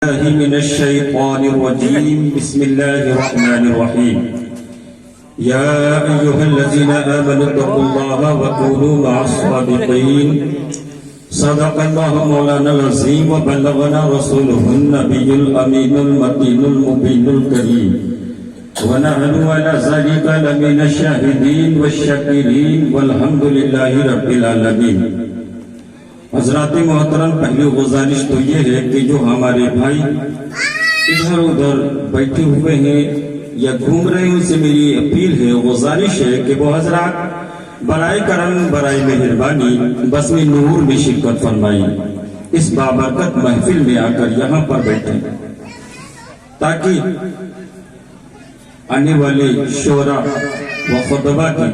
من الشيطان الرجيم بسم الله الرحمن الرحيم يا أيها الذين آمنوا اتقوا الله وكونوا مع الصادقين صدق الله مولانا العظيم وبلغنا رسوله النبي الأمين المتين المبين الكريم ونحن على ذلك لمن الشاهدين والشاكرين والحمد لله رب العالمين. حضرات محترم، پہلی گزارش تو یہ ہے کہ جو ہمارے بھائی ادھر ادھر بیٹھے ہوئے ہیں یا گھوم رہے ہیں، ان سے میری اپیل ہے، گزارش ہے کہ وہ حضرات برائے کرم برائے مہربانی بزم نور میں شرکت فرمائیں، اس بابرکت محفل میں آ کر یہاں پر بیٹھیں تاکہ آنے والے شعراء و خطبہ کی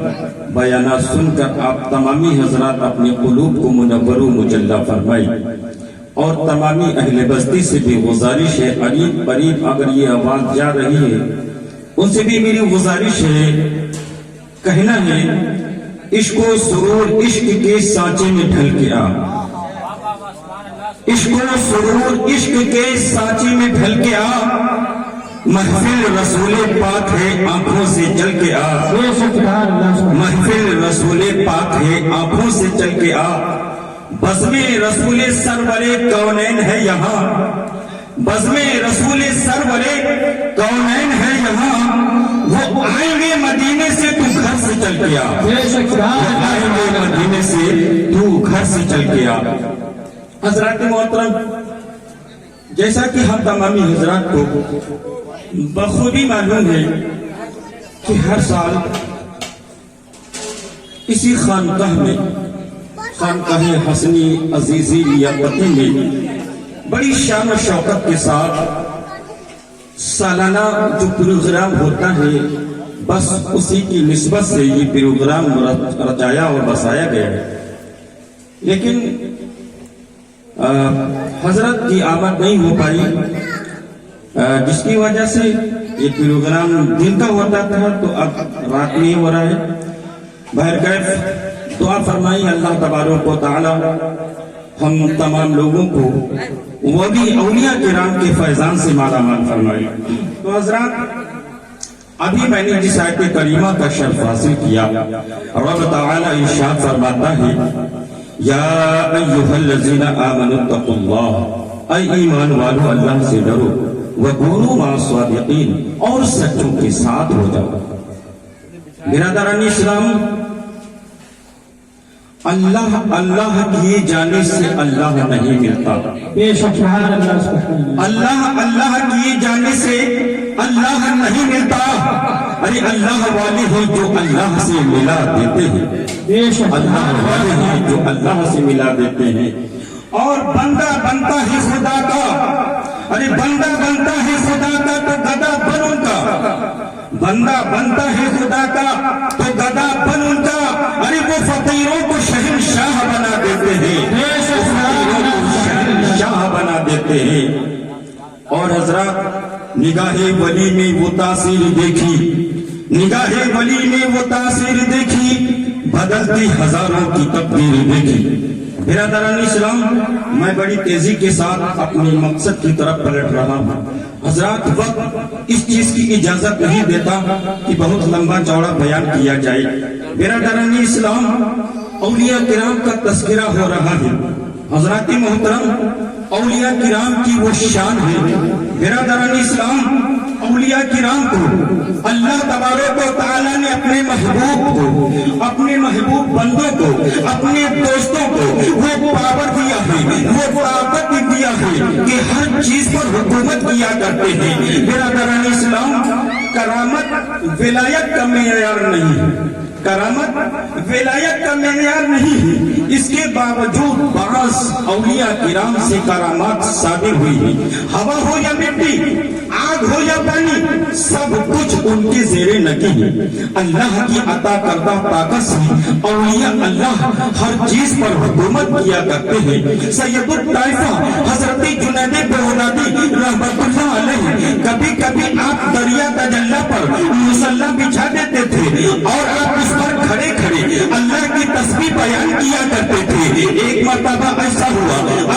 بیانات سن کر آپ تمامی حضرات اپنے قلوب کو منور و مجلہ فرمائیں. اور تمامی اہل بستی سے بھی گزارش ہے، قریب قریب اگر یہ آواز جا رہی ہے ان سے بھی میری گزارش ہے، کہنا ہے عشق و سرور عشق کے سانچے میں ڈھل کے آ، عشق و سرور عشق کے سانچے میں ڈھل کے آ، محفل رسول پاک ہے آنکھوں سے چل کے آ، محفل رسول پاک ہے آنکھوں سے چل کے آ، بزم رسول سرور کونین ہے یہاں، بزم رسول سرور کونین ہے یہاں، وہ آئیں گے مدینے سے تو گھر سے چل کے آ، آئیں گے مدینے سے تو گھر سے چل کے آ. حضرات محترم، جیسا کہ ہم تمامی حضرات کو بخوبی معلوم ہے کہ ہر سال اسی خانقاہ میں، خانقاہ حسنی عزیزی لیاقتی میں بڑی شان و شوکت کے ساتھ سالانہ جو پروگرام ہوتا ہے، بس اسی کی نسبت سے یہ پروگرام رچایا اور بسایا گیا ہے. لیکن حضرت کی آمد نہیں ہو پائی، جس کی وجہ سے یہ پروگرام دن کا ہوتا تھا تو اب رات میں ہو رہا ہے. بہرکیف دعا فرمائی اللہ تبارک و تعالی ہم تمام لوگوں کو وہ بھی اولیاء کرام کے فیضان سے مالا مال فرمائی. تو حضرات، ابھی میں نے جس آیت کریمہ کا شرف حاصل کیا، رب تعالی ارشاد فرماتا ہے یا ایھا الذین آمنوا اتقوا اللہ، اے ایمان والو اللہ سے ڈرو، وَكُونُوا مَعَ الصَّادِقِينَ، اور سچوں کے ساتھ ہو جاؤ. برادران اسلام، اللہ کیے جانے سے اللہ نہیں ملتا، اللہ کیے جانے سے اللہ نہیں ملتا. ارے اللہ والے ہیں جو اللہ سے ملا دیتے ہیں، اللہ والے ہیں جو اللہ سے ملا دیتے ہیں. اور بندہ بنتا ہے خدا کا، ارے بندہ بنتا ہے خدا کا تو گدا بن ان کا، بندہ بنتا ہے خدا کا تو گدا بن ان کا. ارے وہ فقیروں کو شہنشاہ بنا دیتے ہیں، فقیروں کو شہنشاہ بنا دیتے ہیں. اور حضرات، نگاہ ولی میں وہ تاثیر دیکھی، نگاہ ولی میں وہ تاثیر دیکھی، بدلتی ہزاروں کی تقدیر دیکھی. برادران اسلام، میں بڑی تیزی کے ساتھ اپنے مقصد کی طرف پلٹ رہا ہوں. حضرات، وقت اس چیز کی اجازت نہیں دیتا کہ بہت لمبا چوڑا بیان کیا جائے. برادران اسلام، اولیاء کرام کا تذکرہ ہو رہا ہے. حضرات محترم، اولیاء کرام کی وہ شان ہے. برادران اسلام، اولیاء کرام کو اللہ تبارک و تعالی نے اپنے محبوب کو، اپنے محبوب بندوں کو، اپنے دوستوں کو وہ پاور دیا ہے، وہ طاقت دیا ہے کہ ہر چیز پر حکومت کیا کرتے ہیں. برادران اسلام، کرامت ولایت کا معیار نہیں ہے، کرامت ولایت کا معیار نہیں ہے. اس کے باوجود بعض اولیاء کرام سے کرامات صادر ہوئی ہیں. ہوا ہو یا مٹی، آگ ہو یا پانی، سب کچھ ان کے زیر نگی ہے. اللہ کی عطا کردہ طاقت سے اولیاء اللہ ہر چیز پر حکومت کیا کرتے ہیں. سید الطائفہ حضرت جنید بغدادی رحمت اللہ علیہ کبھی کبھی آپ دریا تجلی پر مصلی بچھا دیتے تھے اور آپ اس پر کھڑے کھڑے اللہ کی تسبیح بیان کیا کرتے تھے. ایک مرتبہ ایسا ہوا،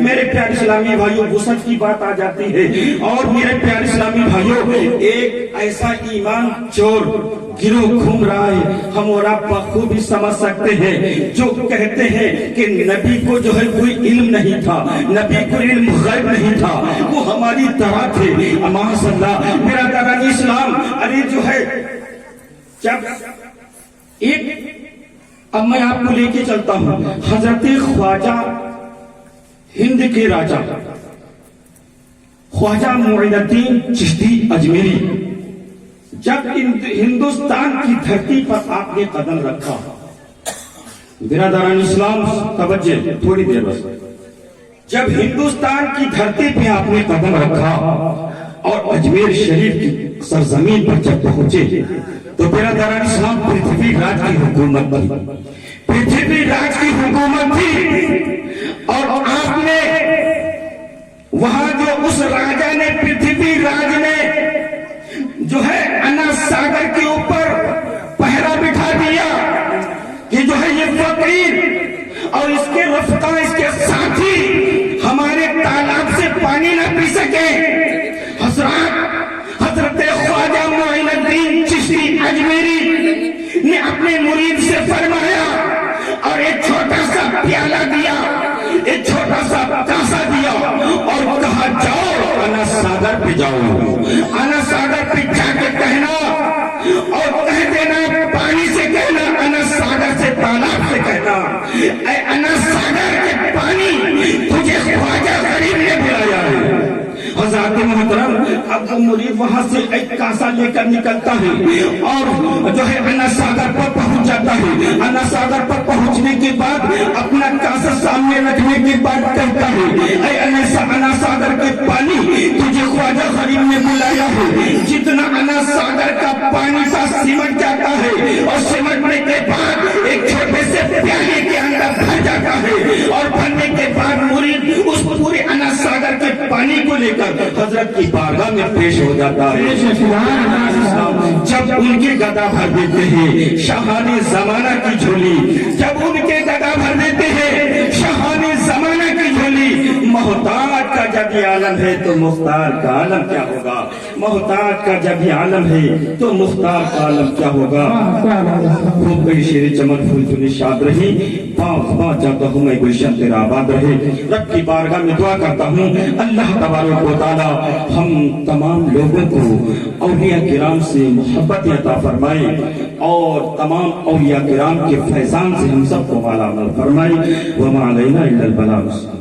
میرے پیارے اسلامی بھائیوں، غسل کی بات آ جاتی ہے، اور میرے پیارے اسلامی بھائیوں، ایک ایسا ایمان چور گروہ گھوم رہا ہے، ہم اور آپ بخوبی سمجھ سکتے ہیں، جو کہتے ہیں کہ نبی کو جو ہے کوئی علم نہیں تھا، نبی کو علم غیب نہیں تھا، وہ ہماری طرح تھے۔ ماشاء اللہ میرا داران اسلام، ارے جو ہے جب اب میں آپ کو لے کے چلتا ہوں حضرت خواجہ ہند کے راجہ خواجہ معین الدین چشتی اجمیری، جب ہندوستان کی دھرتی پر آپ نے قدم رکھا، برادران اسلام توجہ تھوڑی دیر بس، جب ہندوستان کی دھرتی پہ آپ نے قدم رکھا اور اجمیر شریف کی سرزمین پر جب پہنچے تو برادران اسلام پرتھوی راج کی حکومت تھی، پرتھوی راج کی حکومت تھی، اور آپ نے وہاں جو اس راجہ نے پرتھوی راج نے جو ہے انا ساگر کے اوپر پہرا بٹھا دیا کہ جو ہے یہ فقیر اور اس کے رفقا، اس کے ساتھی ہمارے تالاب سے پانی نہ پی سکے۔ حضرت خواجہ معین الدین چشتی اجمیری نے اپنے مرید سے فرمایا اور ایک چھوٹا سا پیالہ دیا، ایک چھوٹا سا کاسا دیا اور کہا جاؤ انا ساگر پہ جاؤ، انا ساگر پہ جا کے کہنا اور کہہ دینا، پانی سے کہنا، انا ساگر سے تالاب سے کہنا، اے انا ساگر کے پانی تجھے خواجہ غریب نے بلایا ہے۔ حضرات محترم، اب وہ مرید وہاں سے ایک کاسا لے کر نکلتا ہے اور جو ہے انا ساگر پر پہنچ جاتا ہے۔ انا ساگر پر پہنچنے کے بعد اپنا کاسا سامنے رکھنے کے بعد کہتا ہے، اے انا ساگر کے پانی تجھے خواجہ غریب نے بلایا ہے۔ جتنا انا ساگر کا پانی تھا سمٹ جاتا ہے، اور سمٹنے کے بعد ایک چھوٹے سے پیالے کے اندر بھر جاتا ہے، اور بھرنے کے بعد مرید اس پورے انا ساگر کے پانی کو لے کر حضرت کی بارگاہ میں پیش ہو جاتا ہے۔ جب ان کے گدا بھر دیتے ہیں شاہان زمانہ کی جھولی، جب ان کے گدا بھر دیتے ہیں شاہان زمانہ کی جھولی، محتاج کا جب یہ عالم ہے تو مختار کا عالم کیا ہوگا، محتاج کا جب یہ عالم ہے تو مختار کا عالم کیا ہوگا۔ خوب گئی شیر چمن پھول چنی شاد رہی، پاؤں جاتا ہوں میں گلشن تیرا آباد رہے۔ رب کی بارگاہ میں دعا کرتا ہوں اللہ تبارک و تعالی ہم تمام لوگوں کو اولیاء کرام سے محبت عطا فرمائے، اور تمام اولیاء کرام کے فیضان سے ہم سب کو مالا مال فرمائے۔ وما علینا الا البلاغ۔